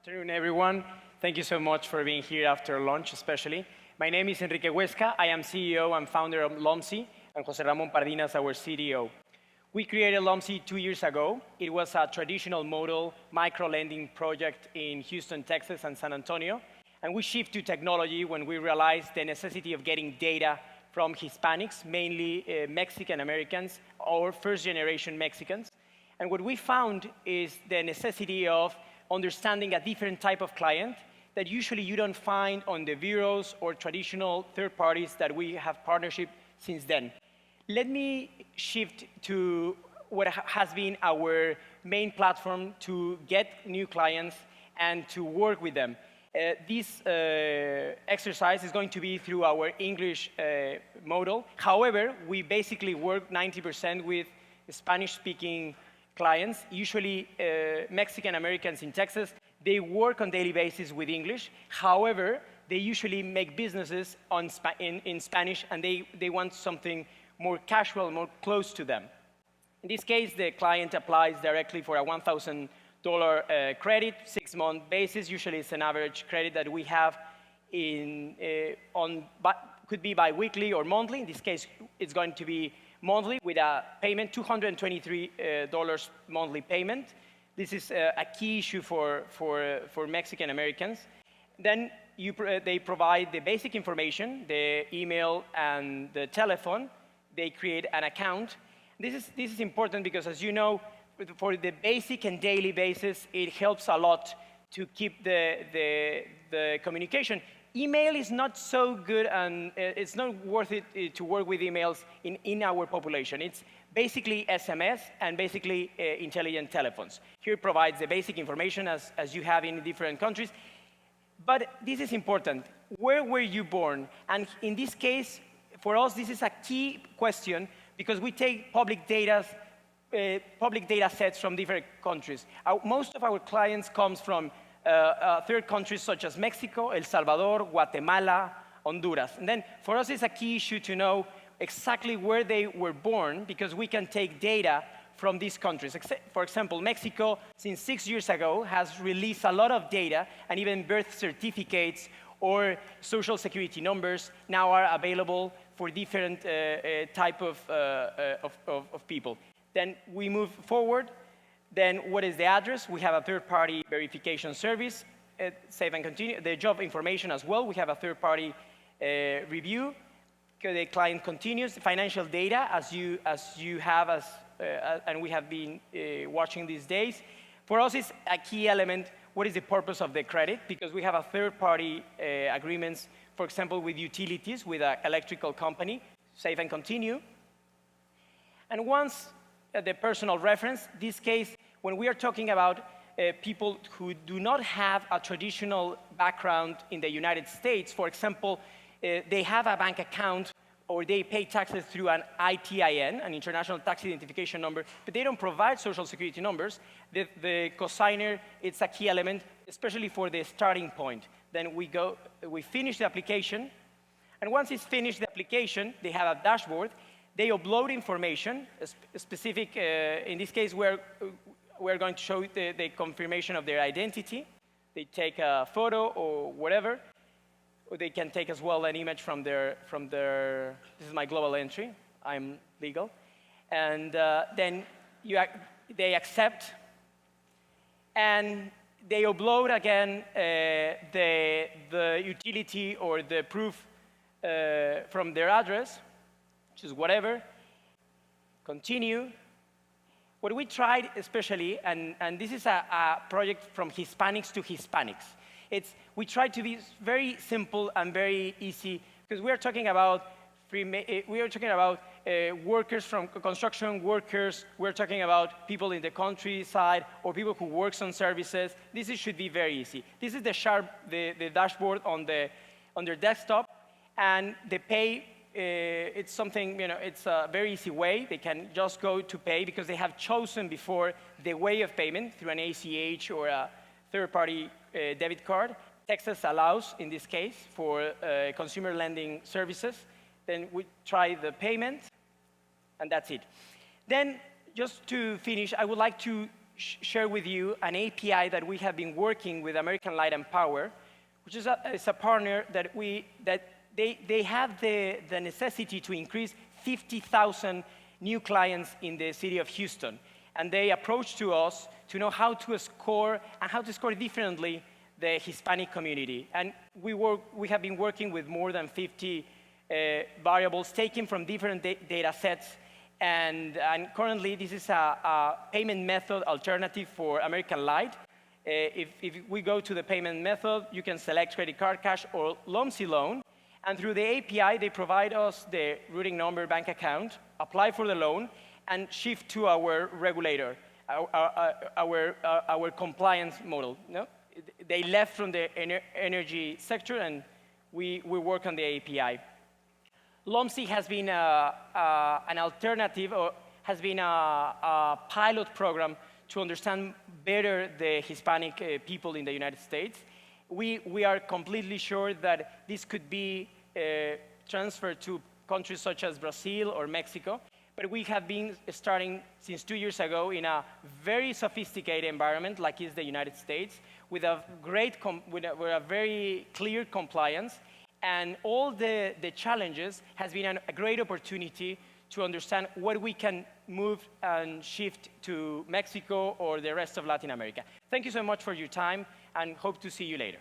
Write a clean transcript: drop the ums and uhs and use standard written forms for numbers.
Afternoon, everyone. Thank you so much for being here after lunch, especially. My name is Enrique Huesca. I am CEO and founder of Lomsy, and José Ramón Pardinas, our CDO. We created Lomsy 2 years ago. It was a traditional model micro-lending project in Houston, Texas, and San Antonio. And we shift to technology when we realized the necessity of getting data from Hispanics, mainly Mexican Americans or first-generation Mexicans. And what we found is the necessity of understanding a different type of client that usually you don't find on the bureaus or traditional third parties that we have partnership since then. Let me shift to what has been our main platform to get new clients and to work with them. This exercise is going to be through our English model. However, we basically work 90% with Spanish-speaking clients, usually Mexican Americans in Texas. They work on a daily basis with English. However, they usually make businesses in Spanish, and they want something more casual, more close to them. In this case, the client applies directly for a $1,000 credit, 6-month basis. Usually, it's an average credit that we have could be bi-weekly or monthly. In this case, it's going to be monthly with a payment, $223 monthly payment. This is a key issue for Mexican Americans. Then they provide the basic information, the email and the telephone. They create an account. This is important because, as you know, for the basic and daily basis, it helps a lot to keep the communication. Email is not so good, and it's not worth it to work with emails in our population. It's basically SMS and basically intelligent telephones. Here provides the basic information as you have in different countries. But this is important. Where were you born? And in this case, for us, this is a key question because we take public data sets from different countries. Most of our clients comes from third countries such as Mexico, El Salvador, Guatemala, Honduras. And then for us, it's a key issue to know exactly where they were born because we can take data from these countries. For example, Mexico, since 6 years ago, has released a lot of data, and even birth certificates or social security numbers now are available for different type of people. Then we move forward. Then what is the address? We have a third-party verification service, save and continue. The job information as well, we have a third-party review. The client continues. Financial data, as you have, and we have been watching these days. For us, it's a key element. What is the purpose of the credit? Because we have a third-party agreements, for example, with utilities, with an electrical company, save and continue. And once the personal reference, this case, when we are talking about people who do not have a traditional background in the United States, for example, they have a bank account or they pay taxes through an ITIN, an International Tax Identification Number, but they don't provide social security numbers, the cosigner, it's a key element, especially for the starting point. Then we finish the application, and once it's finished the application, they have a dashboard. They upload information, specific, in this case, we're going to show the confirmation of their identity. They take a photo or whatever, or they can take as well an image from their this is my global entry, I'm legal. And then they accept, and they upload again the utility or the proof from their address, which is whatever, continue. What we tried especially, and this is a project from Hispanics to Hispanics, we tried to be very simple and very easy, because we are talking about workers from construction workers, we're talking about people in the countryside, or people who works on services. This should be very easy. This is the dashboard on their desktop, and the pay, it's something, it's a very easy way. They can just go to pay because they have chosen before the way of payment through an ACH or a third-party debit card. Texas allows, in this case, for consumer lending services. Then we try the payment, and that's it. Then, just to finish, I would like to share with you an API that we have been working with American Light and Power, which is a partner that they have the necessity to increase 50,000 new clients in the city of Houston. And they approached to us to know how to score and how to score differently the Hispanic community. And we have been working with more than 50 variables taken from different data sets. And currently, this is a payment method alternative for American Light. If we go to the payment method, you can select credit card, cash, or Lomsy loan. And through the API, they provide us the routing number, bank account, apply for the loan, and shift to our regulator, our compliance model. No? They left from the energy sector, and we work on the API. Lomsy has been an alternative, or has been a pilot program to understand better the Hispanic people in the United States. We are completely sure that this could be transferred to countries such as Brazil or Mexico, but we have been starting since 2 years ago in a very sophisticated environment like is the United States, with a very clear compliance, and all the challenges has been a great opportunity to understand what we can move and shift to Mexico or the rest of Latin America. Thank you so much for your time, and hope to see you later.